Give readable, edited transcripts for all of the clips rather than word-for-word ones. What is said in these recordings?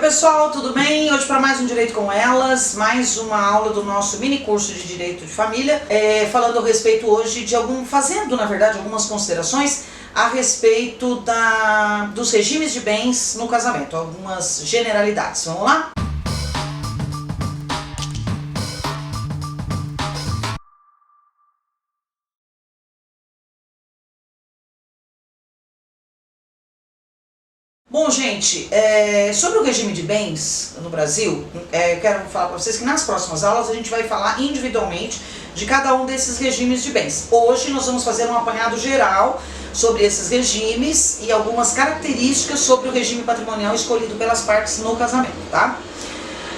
pessoal, tudo bem? Hoje para mais um Direito com Elas, mais uma aula do nosso mini curso de Direito de Família, falando a respeito hoje de fazendo na verdade algumas considerações a respeito dos regimes de bens no casamento, algumas generalidades. Vamos lá? Bom, gente, sobre o regime de bens no Brasil, eu quero falar para vocês que nas próximas aulas a gente vai falar individualmente de cada um desses regimes de bens. Hoje nós vamos fazer um apanhado geral sobre esses regimes e algumas características sobre o regime patrimonial escolhido pelas partes no casamento, tá?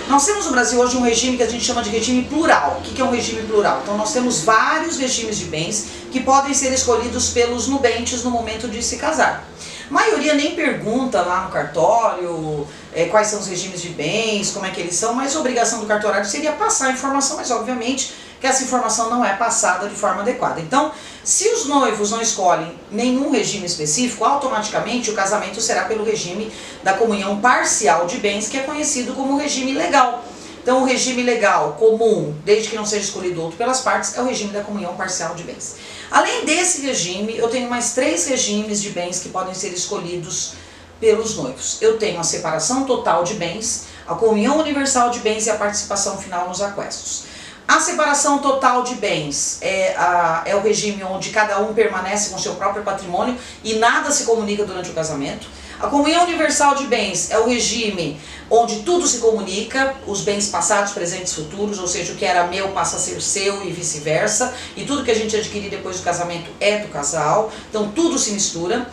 Nós temos no Brasil hoje um regime que a gente chama de regime plural. O que é um regime plural? Então nós temos vários regimes de bens que podem ser escolhidos pelos nubentes no momento de se casar. A maioria nem pergunta lá no cartório quais são os regimes de bens, como é que eles são, mas a obrigação do cartorário seria passar a informação, mas obviamente que essa informação não é passada de forma adequada. Então, se os noivos não escolhem nenhum regime específico, automaticamente o casamento será pelo regime da comunhão parcial de bens, que é conhecido como regime legal. Então, o regime legal comum, desde que não seja escolhido outro pelas partes, é o regime da comunhão parcial de bens. Além desse regime, eu tenho mais 3 regimes de bens que podem ser escolhidos pelos noivos. Eu tenho a separação total de bens, a comunhão universal de bens e a participação final nos aquestos. A separação total de bens é o regime onde cada um permanece com seu próprio patrimônio e nada se comunica durante o casamento. A comunhão universal de bens é o regime onde tudo se comunica, os bens passados, presentes, futuros, ou seja, o que era meu passa a ser seu e vice-versa, e tudo que a gente adquirir depois do casamento é do casal, então tudo se mistura.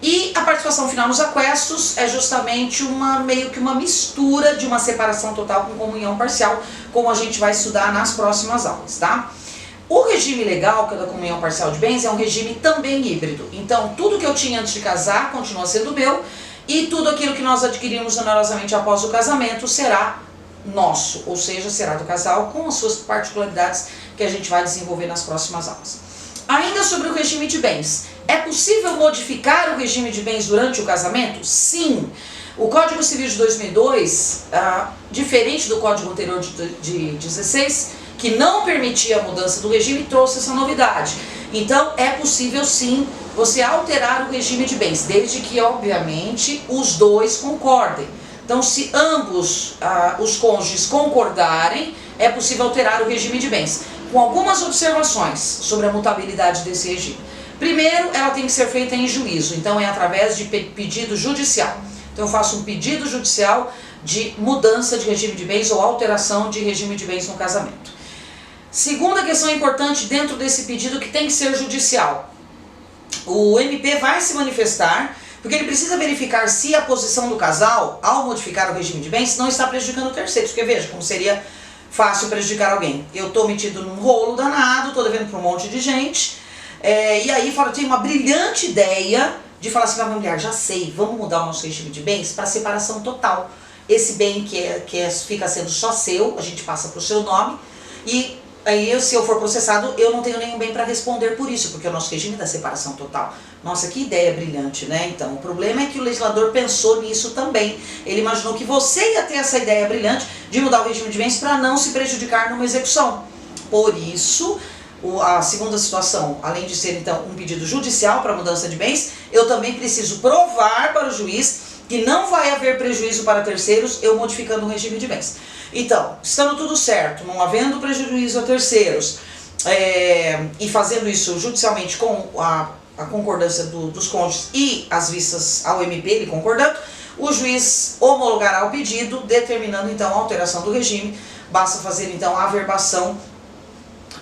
E a participação final nos aquestos é justamente meio que uma mistura de uma separação total com comunhão parcial, como a gente vai estudar nas próximas aulas, tá? O regime legal, que é da comunhão parcial de bens, é um regime também híbrido. Então, tudo que eu tinha antes de casar continua sendo meu, e tudo aquilo que nós adquirimos generosamente após o casamento será nosso, ou seja, será do casal, com as suas particularidades que a gente vai desenvolver nas próximas aulas. Ainda sobre o regime de bens, é possível modificar o regime de bens durante o casamento? Sim! O Código Civil de 2002, diferente do Código anterior de 16, que não permitia a mudança do regime, trouxe essa novidade. Então, é possível sim você alterar o regime de bens, desde que, obviamente, os dois concordem. Então, se ambos os cônjuges concordarem, é possível alterar o regime de bens, com algumas observações sobre a mutabilidade desse regime. Primeiro, ela tem que ser feita em juízo, então é através de pedido judicial. Então eu faço um pedido judicial de mudança de regime de bens ou alteração de regime de bens no casamento. Segunda questão importante dentro desse pedido, que tem que ser judicial. O MP vai se manifestar, porque ele precisa verificar se a posição do casal, ao modificar o regime de bens, não está prejudicando terceiros. Porque veja como seria fácil prejudicar alguém. Eu estou metido num rolo danado, estou devendo para um monte de gente, e aí eu tenho uma brilhante ideia de falar assim para a minha mulher: já sei, vamos mudar o nosso regime de bens para separação total. Esse bem fica sendo só seu, a gente passa para o seu nome, e aí se eu for processado, eu não tenho nenhum bem para responder por isso, porque é o nosso regime da separação total. Nossa, que ideia brilhante, né? Então, o problema é que o legislador pensou nisso também. Ele imaginou que você ia ter essa ideia brilhante de mudar o regime de bens para não se prejudicar numa execução. Por isso, a segunda situação, além de ser então um pedido judicial para mudança de bens, eu também preciso provar para o juiz que não vai haver prejuízo para terceiros eu modificando o regime de bens. Então, estando tudo certo, não havendo prejuízo a terceiros, e fazendo isso judicialmente com a concordância dos cônjuges e as vistas ao MP, ele concordando, o juiz homologará o pedido, determinando então a alteração do regime. Basta fazer então a averbação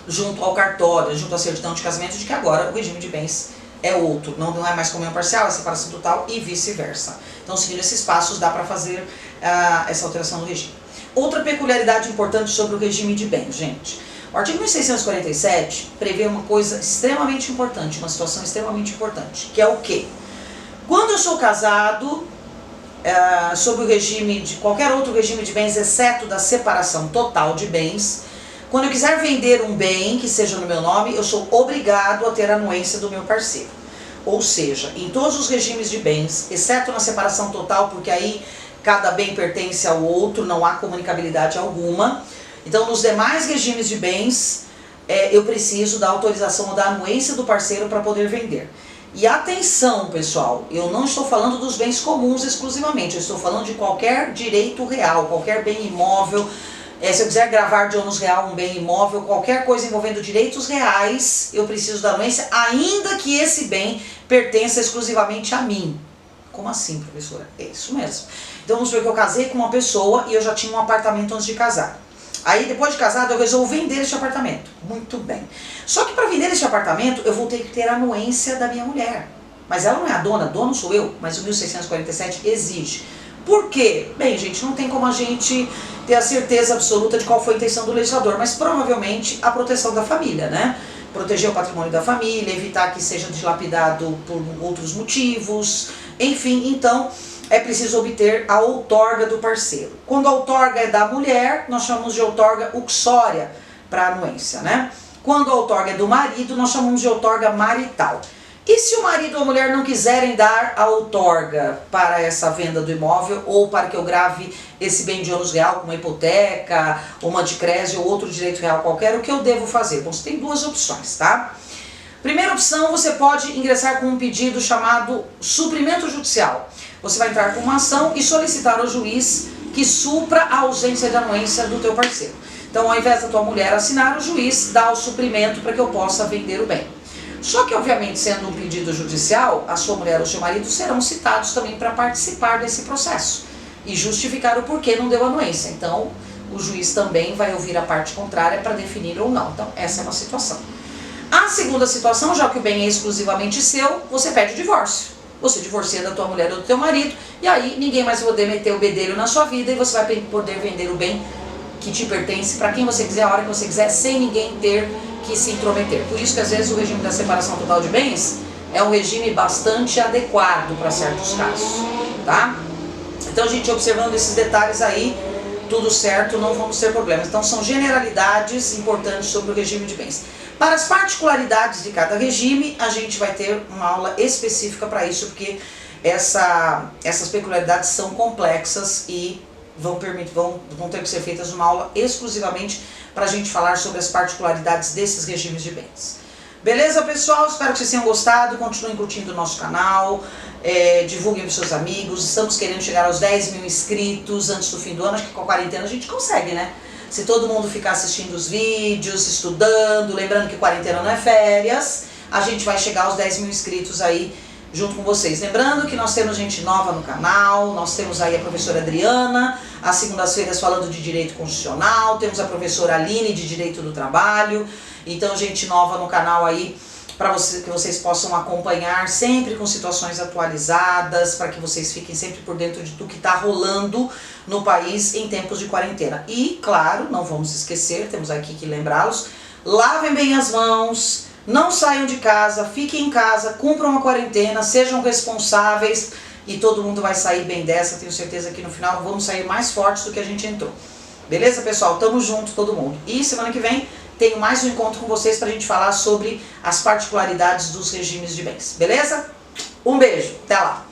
junto ao cartório, junto à certidão de casamento, de que agora o regime de bens é outro, não é mais comunhão parcial, é separação total e vice-versa. Então, seguindo esses passos, dá para fazer essa alteração do regime. Outra peculiaridade importante sobre o regime de bens, gente. O artigo 1647 prevê uma coisa extremamente importante, uma situação extremamente importante, que é o quê? Quando eu sou casado, sob o regime de qualquer outro regime de bens, exceto da separação total de bens, quando eu quiser vender um bem que seja no meu nome, eu sou obrigado a ter a anuência do meu parceiro. Ou seja, em todos os regimes de bens, exceto na separação total, porque aí cada bem pertence ao outro, não há comunicabilidade alguma. Então, nos demais regimes de bens, eu preciso da autorização ou da anuência do parceiro para poder vender. E atenção, pessoal, eu não estou falando dos bens comuns exclusivamente, eu estou falando de qualquer direito real, qualquer bem imóvel. Se eu quiser gravar de ônus real um bem imóvel, qualquer coisa envolvendo direitos reais, eu preciso da anuência, ainda que esse bem pertença exclusivamente a mim. Como assim, professora? É isso mesmo. Então vamos supor que eu casei com uma pessoa e eu já tinha um apartamento antes de casar. Aí depois de casado eu resolvo vender este apartamento. Muito bem. Só que para vender este apartamento eu vou ter que ter a anuência da minha mulher. Mas ela não é a dona, dono sou eu, mas o 1647 exige. Por quê? Bem, gente, não tem como a gente ter a certeza absoluta de qual foi a intenção do legislador, mas provavelmente a proteção da família, né? Proteger o patrimônio da família, evitar que seja dilapidado por outros motivos, enfim, então é preciso obter a outorga do parceiro. Quando a outorga é da mulher, nós chamamos de outorga uxória para anuência, né? Quando a outorga é do marido, nós chamamos de outorga marital. E se o marido ou a mulher não quiserem dar a outorga para essa venda do imóvel ou para que eu grave esse bem de ônus real, como uma hipoteca, uma adicrésio ou outro direito real qualquer, o que eu devo fazer? Bom, você tem duas opções, tá? Primeira opção, você pode ingressar com um pedido chamado suprimento judicial. Você vai entrar com uma ação e solicitar ao juiz que supra a ausência de anuência do teu parceiro. Então, ao invés da tua mulher assinar, o juiz dá o suprimento para que eu possa vender o bem. Só que, obviamente, sendo um pedido judicial, a sua mulher ou seu marido serão citados também para participar desse processo e justificar o porquê não deu anuência. Então, o juiz também vai ouvir a parte contrária para definir ou não. Então, essa é uma situação. A segunda situação, já que o bem é exclusivamente seu, você pede o divórcio. Você divorcia da tua mulher ou do teu marido, e aí ninguém mais vai poder meter o bedelho na sua vida e você vai poder vender o bem que te pertence para quem você quiser, a hora que você quiser, sem ninguém ter que se intrometer. Por isso que às vezes o regime da separação total de bens é um regime bastante adequado para certos casos, tá? Então, gente, observando esses detalhes aí, tudo certo, não vamos ter problemas. Então, são generalidades importantes sobre o regime de bens. Para as particularidades de cada regime, a gente vai ter uma aula específica para isso, porque essas peculiaridades são complexas e vão ter que ser feitas uma aula exclusivamente para a gente falar sobre as particularidades desses regimes de bens. Beleza, pessoal? Espero que vocês tenham gostado, continuem curtindo o nosso canal, divulguem para os seus amigos. Estamos querendo chegar aos 10 mil inscritos antes do fim do ano, acho que com a quarentena a gente consegue, né? Se todo mundo ficar assistindo os vídeos, estudando, lembrando que quarentena não é férias, a gente vai chegar aos 10 mil inscritos aí junto com vocês. Lembrando que nós temos gente nova no canal, nós temos aí a professora Adriana, às segundas-feiras falando de Direito Constitucional, temos a professora Aline de Direito do Trabalho, então gente nova no canal aí, para que vocês possam acompanhar sempre com situações atualizadas, para que vocês fiquem sempre por dentro do que está rolando no país em tempos de quarentena. E, claro, não vamos esquecer, temos aqui que lembrá-los, lavem bem as mãos, não saiam de casa, fiquem em casa, cumpram a quarentena, sejam responsáveis e todo mundo vai sair bem dessa. Tenho certeza que no final vamos sair mais fortes do que a gente entrou. Beleza, pessoal? Tamo junto, todo mundo. E semana que vem tenho mais um encontro com vocês pra gente falar sobre as particularidades dos regimes de bens. Beleza? Um beijo, até lá!